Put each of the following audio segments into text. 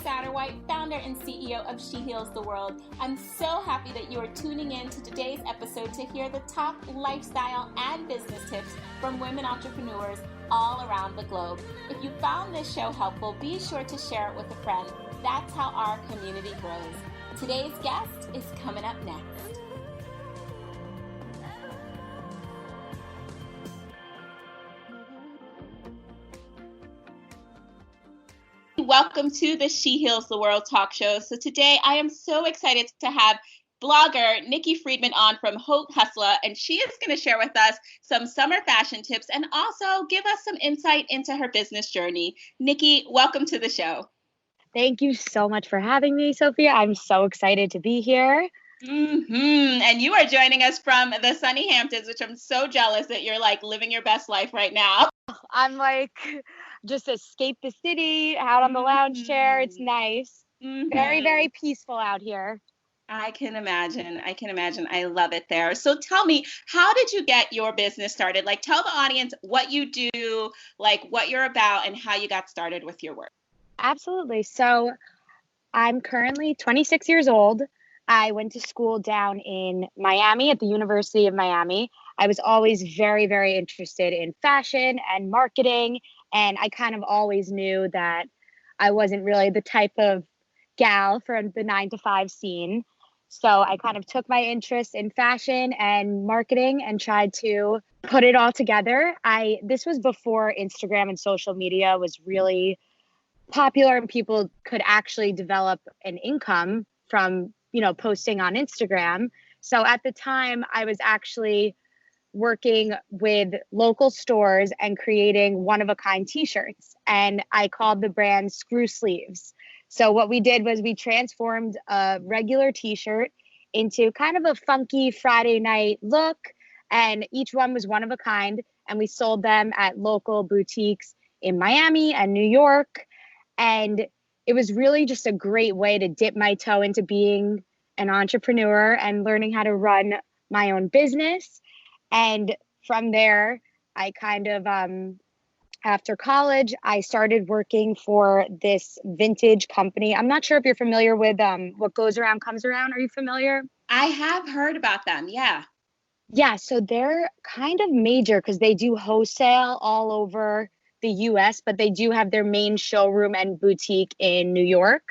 Satterwhite, founder and CEO of She Heals the World. I'm so happy that you are tuning in to today's episode to hear the top lifestyle and business tips from women entrepreneurs all around the globe. If you found this show helpful, be sure to share it with a friend. That's how our community grows. Today's guest is coming up next. Welcome to the She Heals the World talk show. So today I am so excited to have blogger Niki Friedman on from Haute Husla, and she is going to share with us some summer fashion tips and also give us some insight into her business journey. Niki, welcome to the show. Thank you so much for having me, Sophia. I'm so excited to be here. And you are joining us from the sunny Hamptons, which I'm so jealous that you're like living your best life right now. I'm like, just escape the city, out on the lounge chair. It's nice. Very, very peaceful out here. I can imagine. I love it there. So tell me, how did you get your business started? Like, tell the audience what you do, like what you're about, and how you got started with your work. Absolutely. So I'm currently 26 years old. I went to school down in Miami at the University of Miami. I was always very, very interested in fashion and marketing. And I kind of always knew that I wasn't really the type of gal for the 9-to-5 scene. So I kind of took my interest in fashion and marketing and tried to put it all together. This was before Instagram and social media was really popular and people could actually develop an income from, posting on Instagram. So at the time I was actually working with local stores and creating one-of-a-kind t-shirts, and I called the brand Screw Sleeves. So what we did was we transformed a regular t-shirt into kind of a funky Friday night look, and each one was one of a kind, and we sold them at local boutiques in Miami and New York. And it was really just a great way to dip my toe into being an entrepreneur and learning how to run my own business. And from there, I kind of, after college, I started working for this vintage company. I'm not sure if you're familiar with What Goes Around Comes Around. Are you familiar? I have heard about them. Yeah. Yeah. So they're kind of major because they do wholesale all over the US, but they do have their main showroom and boutique in New York.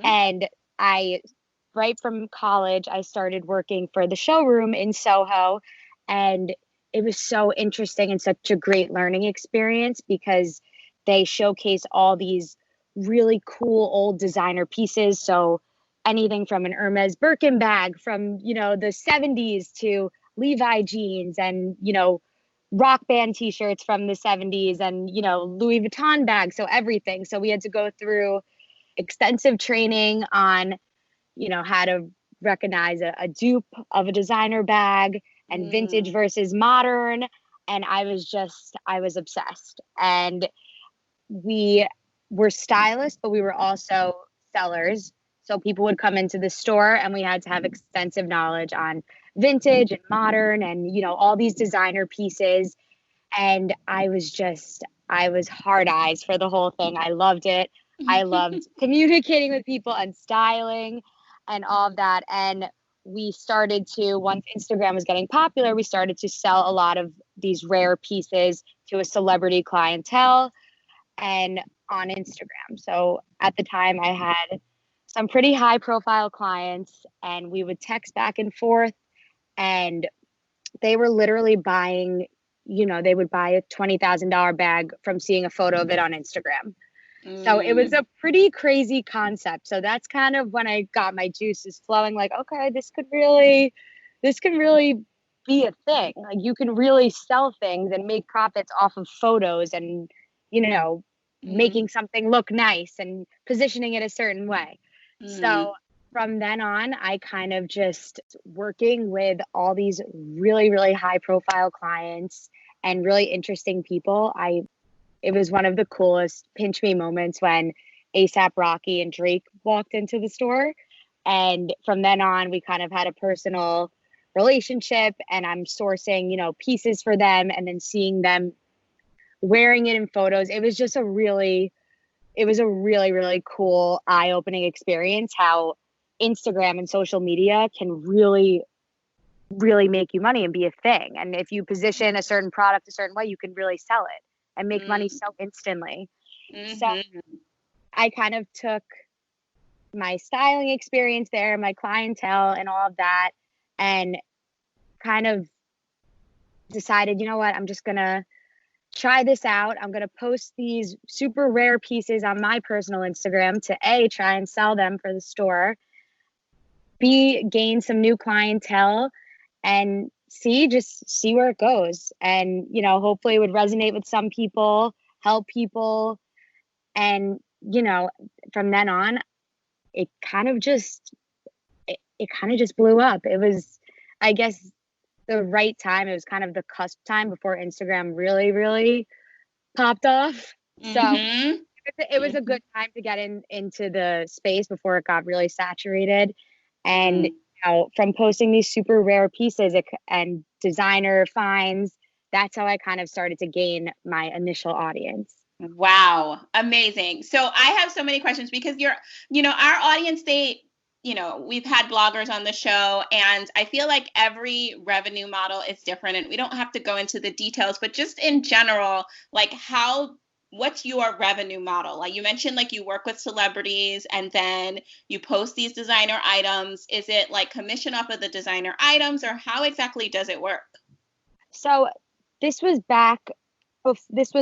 And right from college, I started working for the showroom in Soho, and it was so interesting and such a great learning experience because they showcase all these really cool old designer pieces. So anything from an Hermes Birkin bag from, the 70s to Levi jeans and, rock band t-shirts from the 70s and, Louis Vuitton bags. So everything. So we had to go through extensive training on, how to recognize a dupe of a designer bag and vintage versus modern. And I was obsessed. And we were stylists, but we were also sellers. So people would come into the store and we had to have extensive knowledge on vintage and modern and, all these designer pieces. And I was hard eyes for the whole thing. I loved it. I loved communicating with people and styling and all of that. And we started to, once Instagram was getting popular, we started to sell a lot of these rare pieces to a celebrity clientele and on Instagram. So at the time I had some pretty high profile clients and we would text back and forth, and they were literally buying, they would buy a $20,000 bag from seeing a photo of it on Instagram. So it was a pretty crazy concept. So that's kind of when I got my juices flowing, like, okay, this can really be a thing. Like you can really sell things and make profits off of photos and, making something look nice and positioning it a certain way. So from then on, I kind of just working with all these really, really high profile clients and really interesting people. It was one of the coolest pinch me moments when A$AP Rocky and Drake walked into the store. And from then on, we kind of had a personal relationship, and I'm sourcing, pieces for them and then seeing them wearing it in photos. It was just a really it was a really, really cool, eye-opening experience how Instagram and social media can really, really make you money and be a thing. And if you position a certain product a certain way, you can really sell it and make money so instantly. So I kind of took my styling experience there, my clientele and all of that, and kind of decided, you know what, I'm just going to try this out. I'm going to post these super rare pieces on my personal Instagram to A, try and sell them for the store, B, gain some new clientele, and C, just see where it goes. And, you know, hopefully it would resonate with some people, help people. And, you know, from then on, it kind of just, it kind of just blew up. It was, I guess, the right time. It was kind of the cusp time before Instagram really, really popped off. So it was a good time to get into the space before it got really saturated. And you know, from posting these super rare pieces and designer finds, that's how I kind of started to gain my initial audience. Wow. Amazing. So I have so many questions because our audience, we've had bloggers on the show, and I feel like every revenue model is different, and we don't have to go into the details, but just in general, like what's your revenue model? Like you mentioned, like you work with celebrities and then you post these designer items. Is it like commission off of the designer items, or how exactly does it work? So this was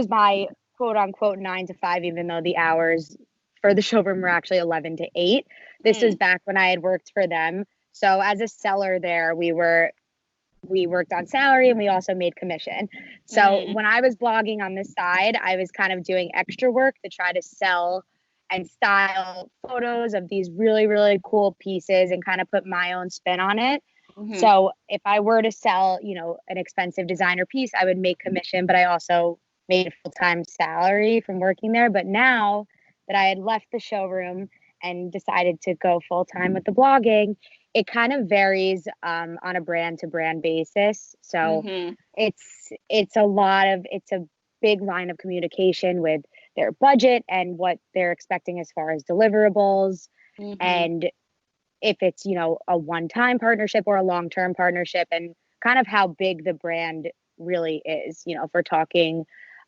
my quote unquote 9 to 5, even though the hours for the showroom were actually 11 to 8. This was back when I had worked for them. So as a seller there, we worked on salary and we also made commission. So when I was blogging on the side, I was kind of doing extra work to try to sell and style photos of these really, really cool pieces and kind of put my own spin on it. So if I were to sell, you know, an expensive designer piece, I would make commission, but I also made a full-time salary from working there. But now that I had left the showroom and decided to go full-time with the blogging, it kind of varies on a brand to brand basis. So it's a big line of communication with their budget and what they're expecting as far as deliverables. And if it's, you know, a one-time partnership or a long-term partnership, and kind of how big the brand really is. You know, if we're talking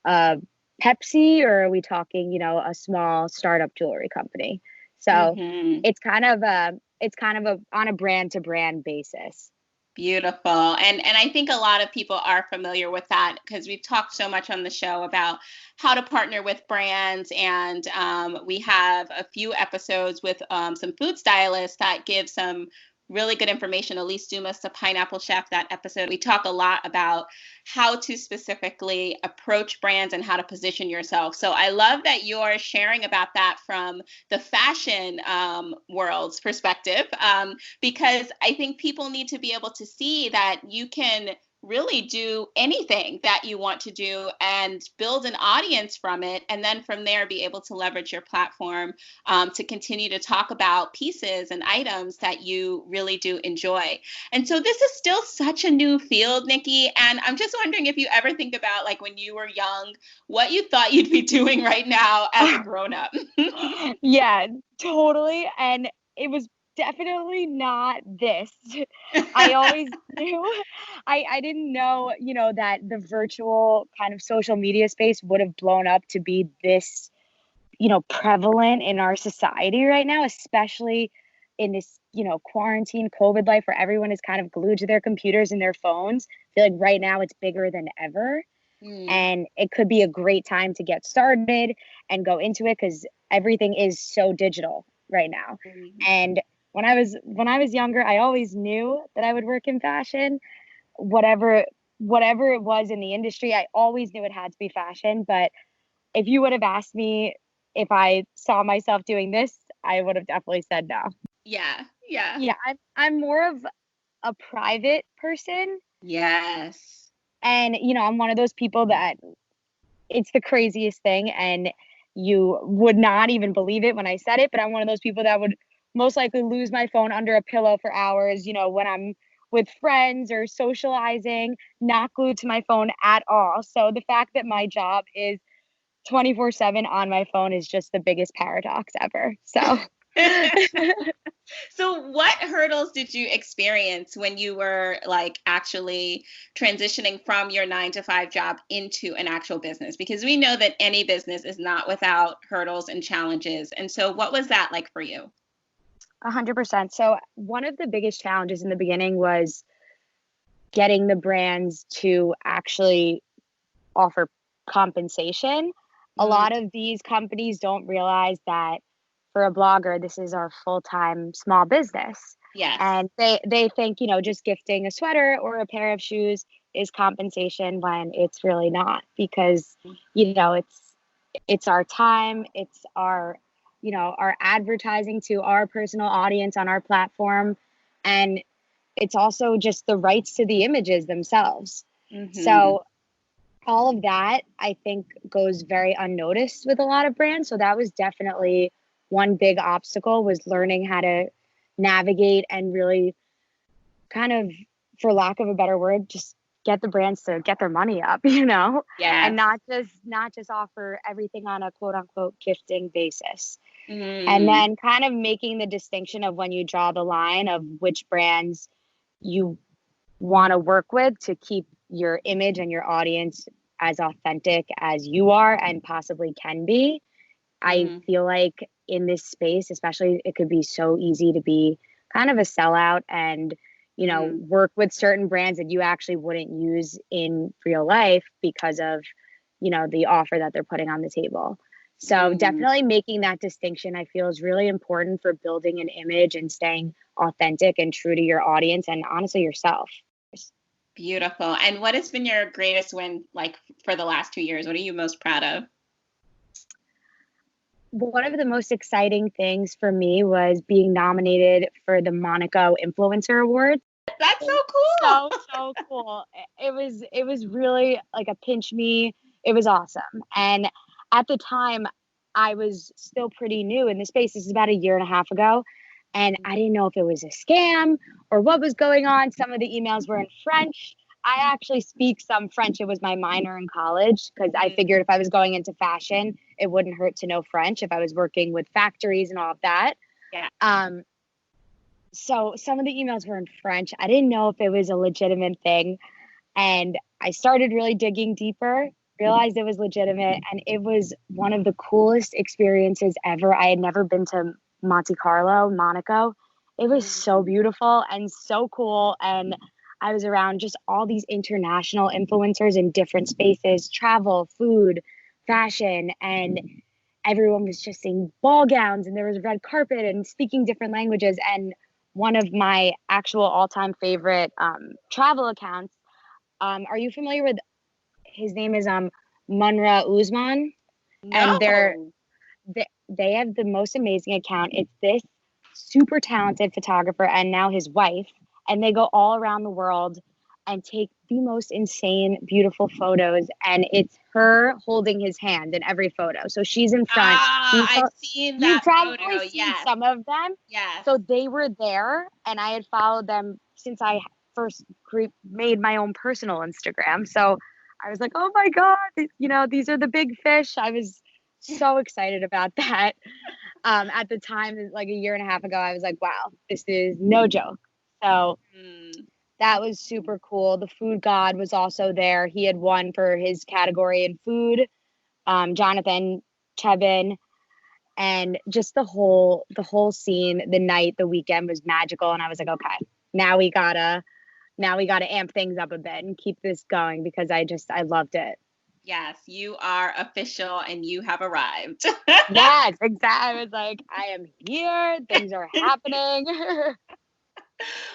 Pepsi, or are we talking, you know, a small startup jewelry company? So it's kind of on a brand to brand basis. Beautiful. And I think a lot of people are familiar with that because we've talked so much on the show about how to partner with brands. And we have a few episodes with some food stylists that give some really good information. Elise Dumas, the Pineapple Chef, that episode, we talk a lot about how to specifically approach brands and how to position yourself. So I love that you're sharing about that from the fashion world's perspective, because I think people need to be able to see that you can really do anything that you want to do and build an audience from it. And then from there, be able to leverage your platform to continue to talk about pieces and items that you really do enjoy. And so this is still such a new field, Niki. And I'm just wondering if you ever think about, like, when you were young, what you thought you'd be doing right now as a grown-up. Yeah, totally. And it was definitely not this. I always knew, I didn't know, you know, that the virtual kind of social media space would have blown up to be this, you know, prevalent in our society right now, especially in this, you know, quarantine COVID life where everyone is kind of glued to their computers and their phones. I feel like right now it's bigger than ever. And it could be a great time to get started and go into it because everything is so digital right now. And when I was younger, I always knew that I would work in fashion. Whatever it was in the industry, I always knew it had to be fashion. But if you would have asked me if I saw myself doing this, I would have definitely said no. Yeah. I'm more of a private person. Yes. And, you know, I'm one of those people that it's the craziest thing. And you would not even believe it when I said it. But I'm one of those people that would most likely lose my phone under a pillow for hours, you know, when I'm with friends or socializing, not glued to my phone at all. So the fact that my job is 24/7 on my phone is just the biggest paradox ever. So So what hurdles did you experience when you were like actually transitioning from your 9 to 5 job into an actual business? Because we know that any business is not without hurdles and challenges. And so what was that like for you? 100%. So one of the biggest challenges in the beginning was getting the brands to actually offer compensation. A lot of these companies don't realize that for a blogger, this is our full-time small business. Yes. And they think, just gifting a sweater or a pair of shoes is compensation when it's really not, because, it's our time, it's our advertising to our personal audience on our platform. And it's also just the rights to the images themselves. So all of that, I think, goes very unnoticed with a lot of brands. So that was definitely one big obstacle, was learning how to navigate and really kind of, for lack of a better word, just get the brands to get their money up, Yeah. and not just offer everything on a quote unquote gifting basis. And then kind of making the distinction of when you draw the line of which brands you want to work with to keep your image and your audience as authentic as you are and possibly can be. I feel like in this space, especially, it could be so easy to be kind of a sellout and, work with certain brands that you actually wouldn't use in real life because of, the offer that they're putting on the table. So definitely making that distinction, I feel, is really important for building an image and staying authentic and true to your audience and honestly yourself. Beautiful. And what has been your greatest win, like, for the last 2 years? What are you most proud of? One of the most exciting things for me was being nominated for the Monaco Influencer Award. That's so cool. So cool. It was really like a pinch me. It was awesome. And at the time, I was still pretty new in the space. This is about a year and a half ago. And I didn't know if it was a scam or what was going on. Some of the emails were in French. I actually speak some French. It was my minor in college because I figured if I was going into fashion, it wouldn't hurt to know French if I was working with factories and all of that. Yeah. So some of the emails were in French. I didn't know if it was a legitimate thing. And I started really digging deeper, realized it was legitimate. And it was one of the coolest experiences ever. I had never been to Monte Carlo, Monaco. It was so beautiful and so cool. And I was around just all these international influencers in different spaces, travel, food, fashion, and everyone was just seeing ball gowns and there was red carpet and speaking different languages. And one of my actual all-time favorite travel accounts, are you familiar with, his name is Munra Uzman? No. And they have the most amazing account. It's this super talented photographer and now his wife, and they go all around the world and take the most insane, beautiful photos. And it's her holding his hand in every photo. So she's in front. I've seen that You've probably photo. seen Yes. some of them. Yes. So they were there, and I had followed them since I first made my own personal Instagram. So I was like, oh my God, these are the big fish. I was so excited about that. At the time, like a year and a half ago, I was like, wow, this is no joke. So that was super cool. The food god was also there. He had won for his category in food, Jonathan Chebin, and just the whole scene, the night, the weekend was magical. And I was like, okay, now we gotta amp things up a bit and keep this going because I loved it. Yes, you are official and you have arrived. Yes, exactly. I was like, I am here. Things are happening.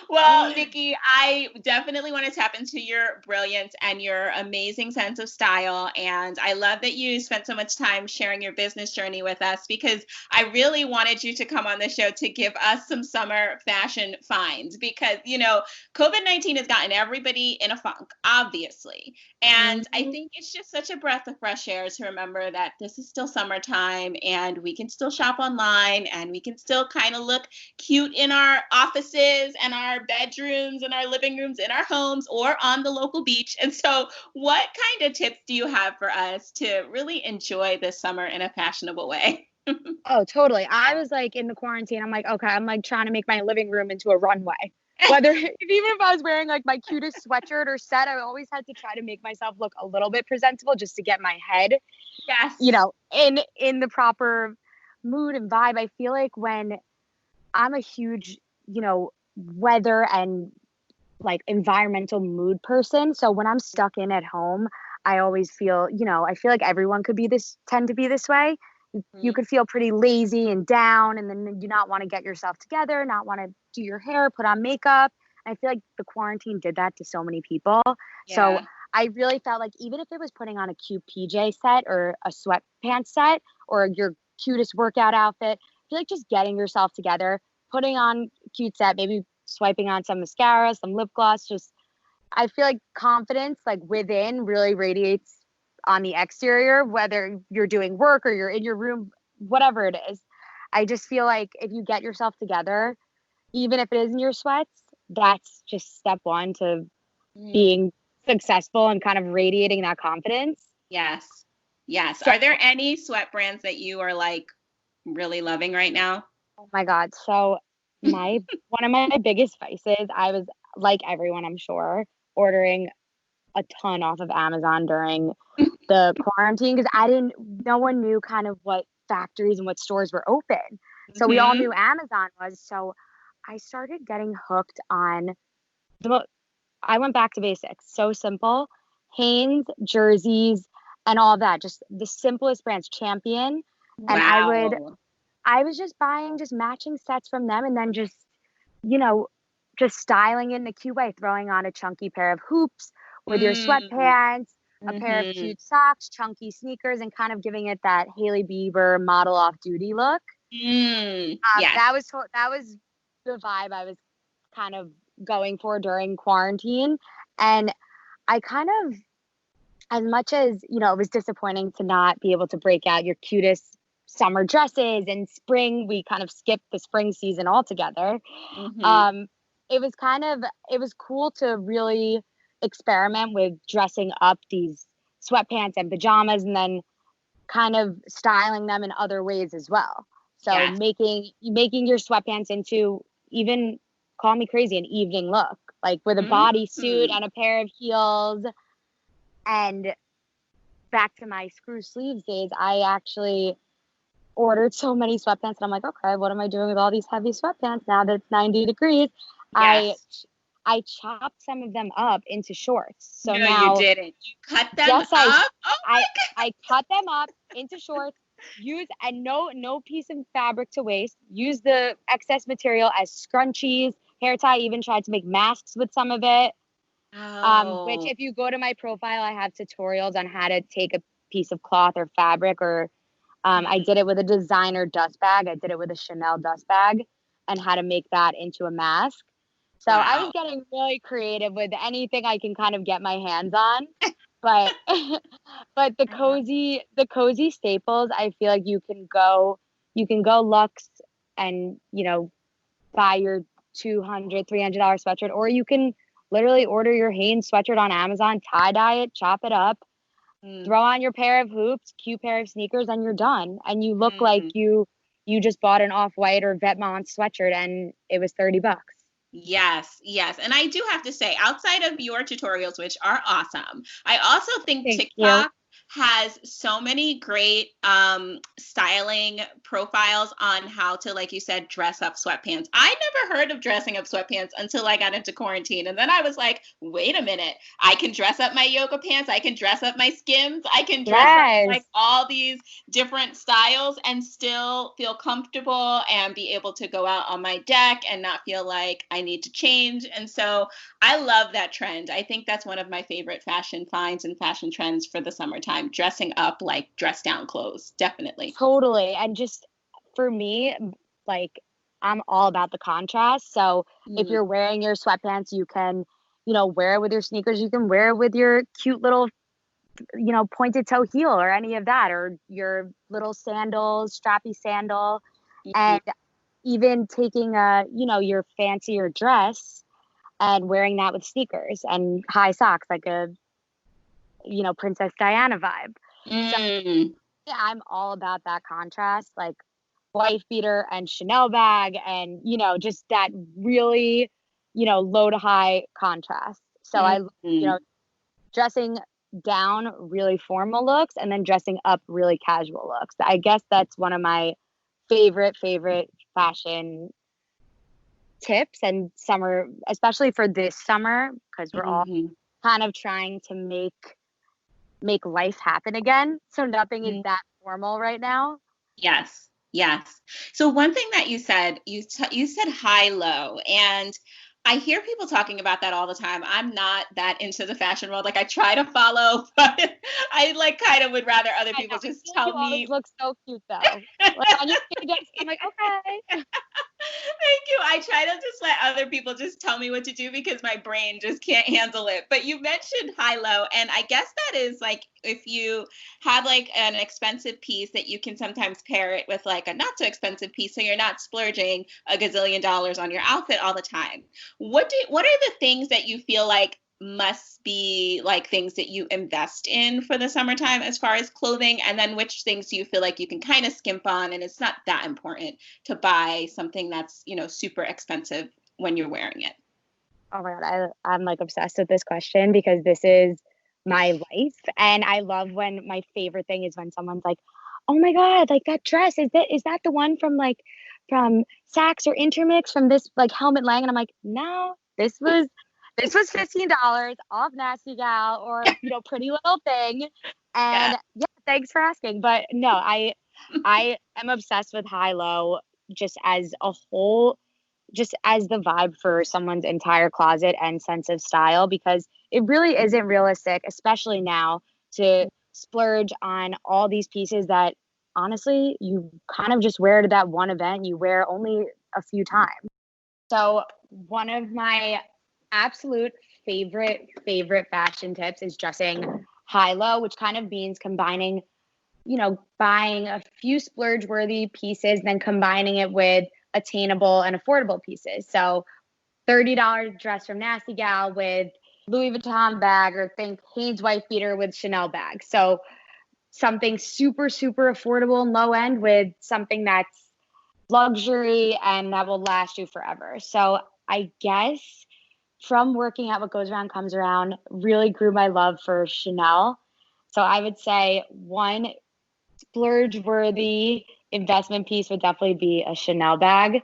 Well, Niki, I definitely want to tap into your brilliance and your amazing sense of style. And I love that you spent so much time sharing your business journey with us, because I really wanted you to come on the show to give us some summer fashion finds, because, COVID-19 has gotten everybody in a funk, obviously. And I think it's just such a breath of fresh air to remember that this is still summertime and we can still shop online and we can still kind of look cute in our offices and our bedrooms and our living rooms in our homes or on the local beach. And so what kind of tips do you have for us to really enjoy this summer in a fashionable way? Oh, totally. I was like in the quarantine, I'm like, okay, I'm like trying to make my living room into a runway. Whether even if I was wearing like my cutest sweatshirt or set, I always had to try to make myself look a little bit presentable just to get my head, Yes. in the proper mood and vibe. I feel like when I'm a huge, weather and like environmental mood person. So when I'm stuck in at home, I always feel, I feel like everyone tend to be this way. You could feel pretty lazy and down, and then you not want to get yourself together, not want to do your hair, put on makeup. I feel like the quarantine did that to so many people. Yeah. So I really felt like even if it was putting on a cute PJ set or a sweatpants set or your cutest workout outfit, I feel like just getting yourself together, putting on a cute set, maybe swiping on some mascara, some lip gloss, just I feel like confidence like within really radiates on the exterior, whether you're doing work or you're in your room, whatever it is. I just feel like if you get yourself together, even if it is in your sweats, that's just step one to being successful and kind of radiating that confidence. Yes. Yes. So, Are there any sweat brands that you are like really loving right now? oh my God. So one of my biggest vices, I was like everyone, I'm sure, ordering a ton off of Amazon during the quarantine because no one knew kind of what factories and what stores were open. So we all knew Amazon was. So I started getting hooked on I went back to basics. So simple. Hanes, jerseys, and all that. Just the simplest brands, Champion. And Wow. I was just buying just matching sets from them and then you know, just styling it in a cute way, throwing on a chunky pair of hoops with your sweatpants, a pair of cute socks, chunky sneakers, and kind of giving it that Hailey Bieber model off duty look. Yes. That was the vibe I was kind of going for during quarantine. And I kind of, as much as, it was disappointing to not be able to break out your cutest summer dresses and spring, we kind of skipped the spring season altogether. It was cool to really experiment with dressing up these sweatpants and pajamas and then kind of styling them in other ways as well. So making your sweatpants into, even call me crazy, an evening look, like with a bodysuit and a pair of heels. And back to my screw sleeves days, I actually ordered so many sweatpants and I'm like, okay, what am I doing with all these heavy sweatpants now that it's 90 degrees? Yes. I chopped some of them up into shorts. So no, now you didn't. You cut them up? Oh my God. I cut them up into shorts. No piece of fabric to waste. Use the excess material as scrunchies, hair tie. Even tried to make masks with some of it. Which if you go to my profile, I have tutorials on how to take a piece of cloth or fabric or I did it with a designer dust bag. I did it with a Chanel dust bag and how to make that into a mask. So I was getting really creative with anything I can kind of get my hands on. But but the cozy staples, I feel like you can go luxe and, buy your $200-$300 sweatshirt, or you can literally order your Hanes sweatshirt on Amazon, tie-dye it, chop it up, throw on your pair of hoops, cute pair of sneakers, and you're done. And you look like you just bought an Off-White or Vetements sweatshirt and it was $30. Yes, yes. And I do have to say, outside of your tutorials, which are awesome, I also think TikTok has so many great styling profiles on how to, like you said, dress up sweatpants. I never heard of dressing up sweatpants until I got into quarantine. And then I was like, wait a minute, I can dress up my yoga pants. I can dress up my Skims. I can dress up like all these different styles and still feel comfortable and be able to go out on my deck and not feel like I need to change. And so I love that trend. I think that's one of my favorite fashion finds and fashion trends for the summertime. Dressing up like dress down clothes, definitely. Totally. And just for me, like I'm all about the contrast. So if you're wearing your sweatpants, you can, wear it with your sneakers. You can wear it with your cute little, pointed toe heel or any of that, or your little sandals, strappy sandal. And even taking your fancier dress and wearing that with sneakers and high socks, like a, Princess Diana vibe. So yeah, I'm all about that contrast, like wife beater and Chanel bag and, just that really, low to high contrast. So dressing down really formal looks and then dressing up really casual looks. I guess that's one of my favorite fashion tips and summer, especially for this summer, because we're all kind of trying to make life happen again. So nothing is that formal right now. Yes. Yes. So one thing that you said, you said high low, and I hear people talking about that all the time. I'm not that into the fashion world. Like I try to follow, but I like kind of would rather other people just tell you me. Always look so cute though. Like on your days, I'm like, okay. Thank you. I try to just let other people just tell me what to do because my brain just can't handle it. But you mentioned high low, and I guess that is like if you have like an expensive piece that you can sometimes pair it with like a not so expensive piece, so you're not splurging a gazillion dollars on your outfit all the time. What are the things that you feel like must be like things that you invest in for the summertime as far as clothing, and then which things do you feel like you can kind of skimp on and it's not that important to buy something that's super expensive when you're wearing it? Oh my God, I'm like obsessed with this question because this is my life, and I love when my favorite thing is when someone's like, oh my God, like that dress, is that the one from Saks or Intermix from this like Helmut Lang? And I'm like, no, this was $15 off Nasty Gal or Pretty Little Thing. And yeah, thanks for asking. But no, I am obsessed with high low just as a whole, just as the vibe for someone's entire closet and sense of style, because it really isn't realistic, especially now, to splurge on all these pieces that honestly you kind of just wear to that one event you wear only a few times. So one of my absolute favorite fashion tips is dressing high low, which kind of means combining, buying a few splurge worthy pieces, then combining it with attainable and affordable pieces. So $30 dress from Nasty Gal with Louis Vuitton bag, or think Hanes wife beater with Chanel bag. So something super affordable and low end with something that's luxury and that will last you forever. So I guess from working at What Goes Around Comes Around really grew my love for Chanel. So I would say one splurge worthy investment piece would definitely be a Chanel bag.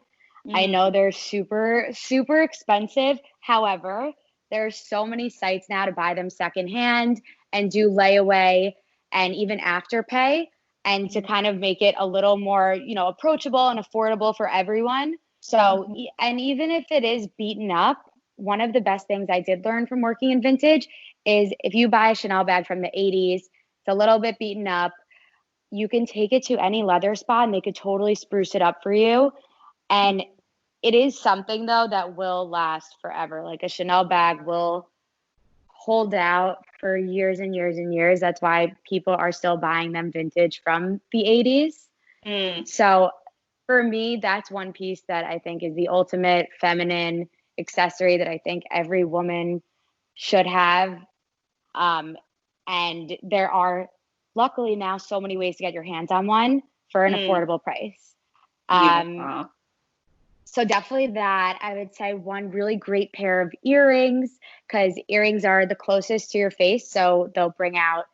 I know they're super expensive. However, there's so many sites now to buy them secondhand and do layaway and even afterpay, and to kind of make it a little more, approachable and affordable for everyone. So, and even if it is beaten up, one of the best things I did learn from working in vintage is if you buy a Chanel bag from the 80s, it's a little bit beaten up, you can take it to any leather spa and they could totally spruce it up for you. And it is something though that will last forever. Like a Chanel bag will hold out for years and years and years. That's why people are still buying them vintage from the 80s. So for me, that's one piece that I think is the ultimate feminine accessory that I think every woman should have. And there are luckily now so many ways to get your hands on one for an affordable price. So definitely that. I would say one really great pair of earrings, because earrings are the closest to your face. So they'll bring out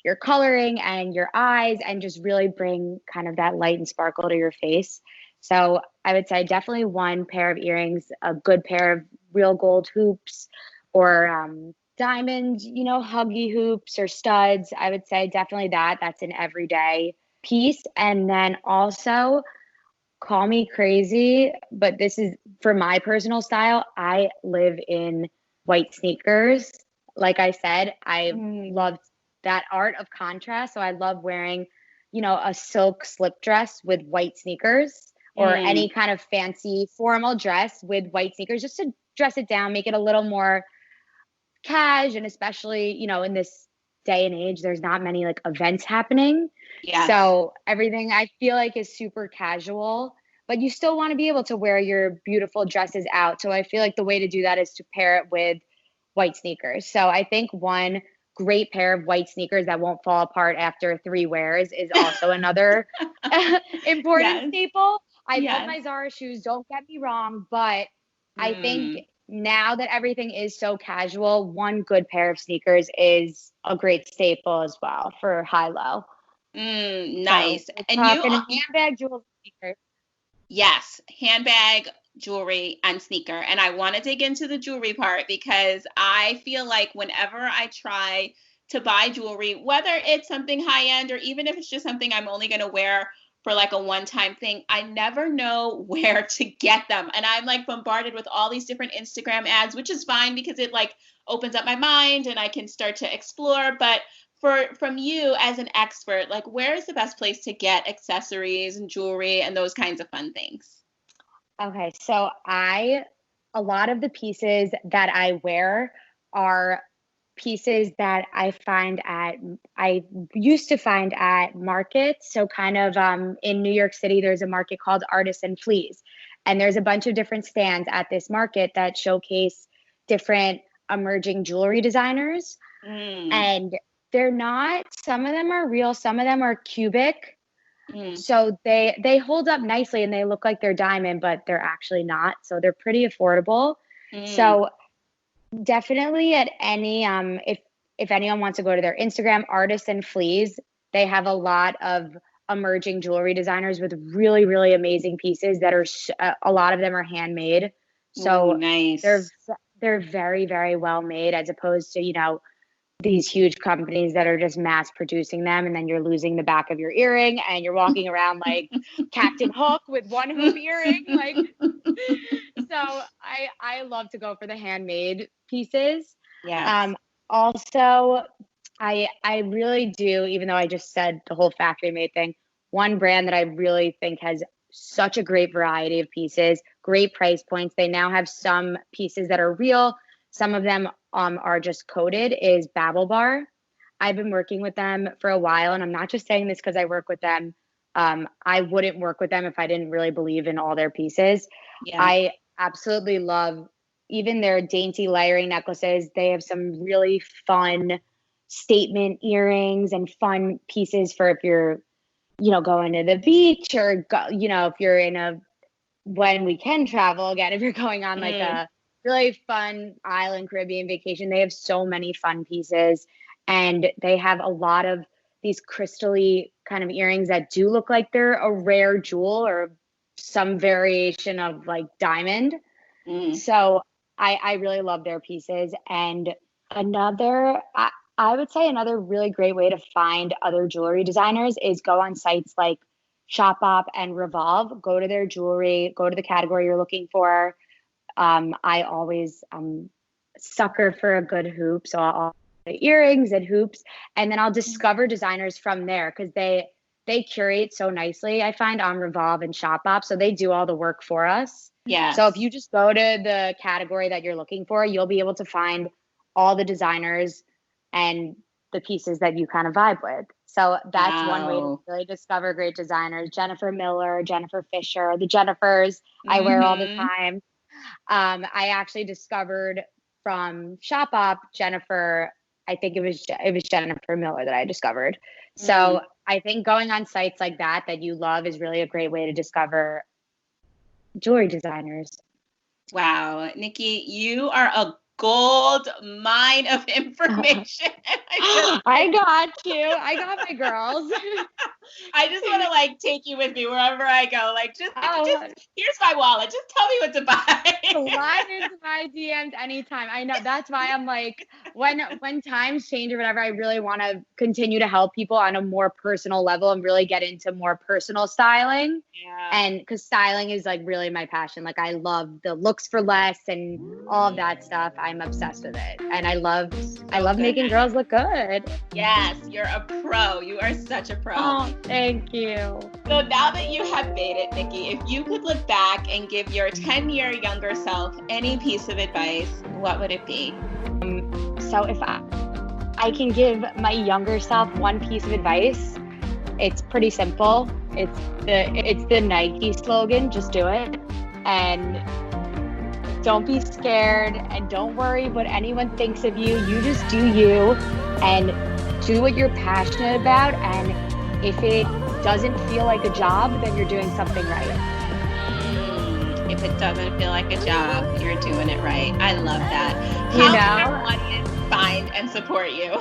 your coloring and your eyes and just really bring kind of that light and sparkle to your face. So I would say definitely one pair of earrings, a good pair of real gold hoops or diamond, huggy hoops or studs. I would say definitely that. That's an everyday piece. And then also, call me crazy, but this is for my personal style. I live in white sneakers. Like I said, I love that art of contrast. So I love wearing, a silk slip dress with white sneakers or any kind of fancy formal dress with white sneakers, just to dress it down, make it a little more cash. And especially, in this day and age, there's not many like events happening. So everything I feel like is super casual but you still want to be able to wear your beautiful dresses out. So I feel like the way to do that is to pair it with white sneakers. So I think one great pair of white sneakers that won't fall apart after 3 wears is also another important staple. I love my Zara shoes, don't get me wrong, but I think now that everything is so casual, one good pair of sneakers is a great staple as well for high-low. Nice. So and handbag, jewelry, sneakers. Yes, handbag, jewelry, and sneaker. And I want to dig into the jewelry part because I feel like whenever I try to buy jewelry, whether it's something high end or even if it's just something I'm only going to wear for like a one-time thing, I never know where to get them. And I'm like bombarded with all these different Instagram ads, which is fine because it like opens up my mind and I can start to explore. But from you as an expert, like where is the best place to get accessories and jewelry and those kinds of fun things? Okay, so a lot of the pieces that I wear are pieces that I used to find at markets. So kind of in New York City, there's a market called Artisan Fleas. And there's a bunch of different stands at this market that showcase different emerging jewelry designers. And they're not, some of them are real, some of them are cubic. So they hold up nicely and they look like they're diamond, but they're actually not. So they're pretty affordable. So definitely at any if anyone wants to go to their Instagram, Artisan Fleas, they have a lot of emerging jewelry designers with really, really amazing pieces that are a lot of them are handmade. So nice. They're very, very well made as opposed to, you know, these huge companies that are just mass producing them, and then you're losing the back of your earring and you're walking around like Captain Hook with one hoop earring. Like, so I love to go for the handmade pieces. Also, I really do, even though I just said the whole factory made thing, one brand that I really think has such a great variety of pieces, great price points. They now have some pieces that are real. Some of them are just coated, is Babble Bar. I've been working with them for a while, and I'm not just saying this because I work with them. I wouldn't work with them if I didn't really believe in all their pieces. I absolutely love even their dainty layering necklaces. They have some really fun statement earrings and fun pieces for if you're, you know, going to the beach or, you know, if you're when we can travel again, if you're going on like a really fun island Caribbean vacation. They have so many fun pieces, and they have a lot of these crystally kind of earrings that do look like they're a rare jewel or some variation of like diamond. So I really love their pieces. And I would say another really great way to find other jewelry designers is go on sites like Shopbop and Revolve. Go to their jewelry, go to the category you're looking for. I always sucker for a good hoop, so I'll earrings and hoops, and then I'll discover designers from there because they curate so nicely. I find on Revolve and Shopbop, so they do all the work for us. So if you just go to the category that you're looking for, you'll be able to find all the designers and the pieces that you kind of vibe with. So that's one way to really discover great designers. Jennifer Miller, Jennifer Fisher, the Jennifers I wear all the time. I actually discovered from Shopbop Jennifer. I think it was Jennifer Miller that I discovered. So I think going on sites like that you love is really a great way to discover jewelry designers. Wow, Niki, you are a gold mine of information. I got you. I got my girls. I just want to like take you with me wherever I go. Like just here's my wallet. Just tell me what to buy. Slide into my DMs anytime. I know that's why I'm like when times change or whatever, I really want to continue to help people on a more personal level and really get into more personal styling. And because styling is like really my passion. Like I love the looks for less and all of that stuff. I'm obsessed with it. And I love making girls look good. Yes, you're a pro. You are such a pro. Oh, thank you. So now that you have made it, Niki, if you could look back and give your 10-year younger self any piece of advice, what would it be? So if I can give my younger self one piece of advice, it's pretty simple. It's the Nike slogan, just do it. And don't be scared and don't worry what anyone thinks of you. You just do you and do what you're passionate about. And if it doesn't feel like a job, then you're doing something right. If it doesn't feel like a job, you're doing it right. I love that. How can our audience find and support you?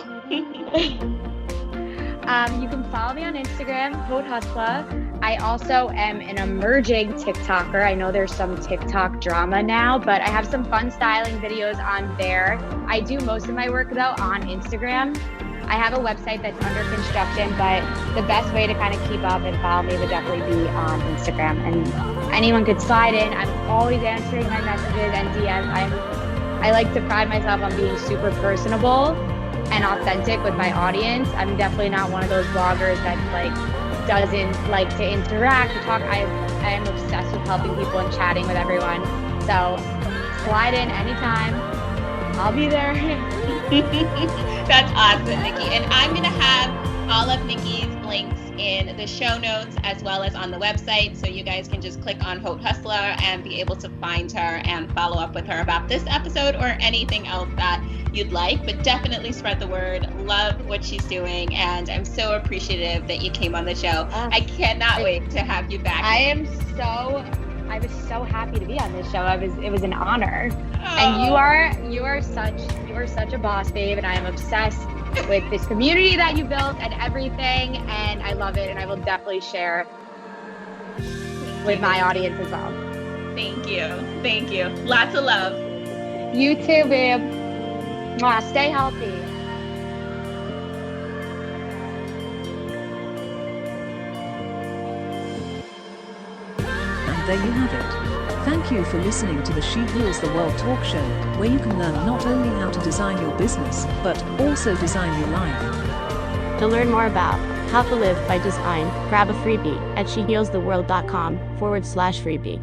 You can follow me on Instagram, Haute Husla. I also am an emerging TikToker. I know there's some TikTok drama now, but I have some fun styling videos on there. I do most of my work though on Instagram. I have a website that's under construction, but the best way to kind of keep up and follow me would definitely be on Instagram. And anyone could slide in. I'm always answering my messages and DMs. I like to pride myself on being super personable and authentic with my audience. I'm definitely not one of those bloggers that doesn't like to interact or talk. I am obsessed with helping people and chatting with everyone. So slide in anytime. I'll be there. That's awesome, Niki. And I'm going to have all of Niki's links in the show notes as well as on the website. So you guys can just click on Haute Hustla and be able to find her and follow up with her about this episode or anything else that you'd like. But definitely spread the word. Love what she's doing. And I'm so appreciative that you came on the show. I cannot wait to have you back. I was so happy to be on this show. It was an honor. Oh. And you are such a boss, babe, and I am obsessed with this community that you built and everything, and I love it, and I will definitely share with my audience as well. Thank you. Lots of love. You too, babe. Mwah, stay healthy. There you have it. Thank you for listening to the She Heals the World talk show, where you can learn not only how to design your business, but also design your life. To learn more about how to live by design, grab a freebie at shehealstheworld.com/freebie.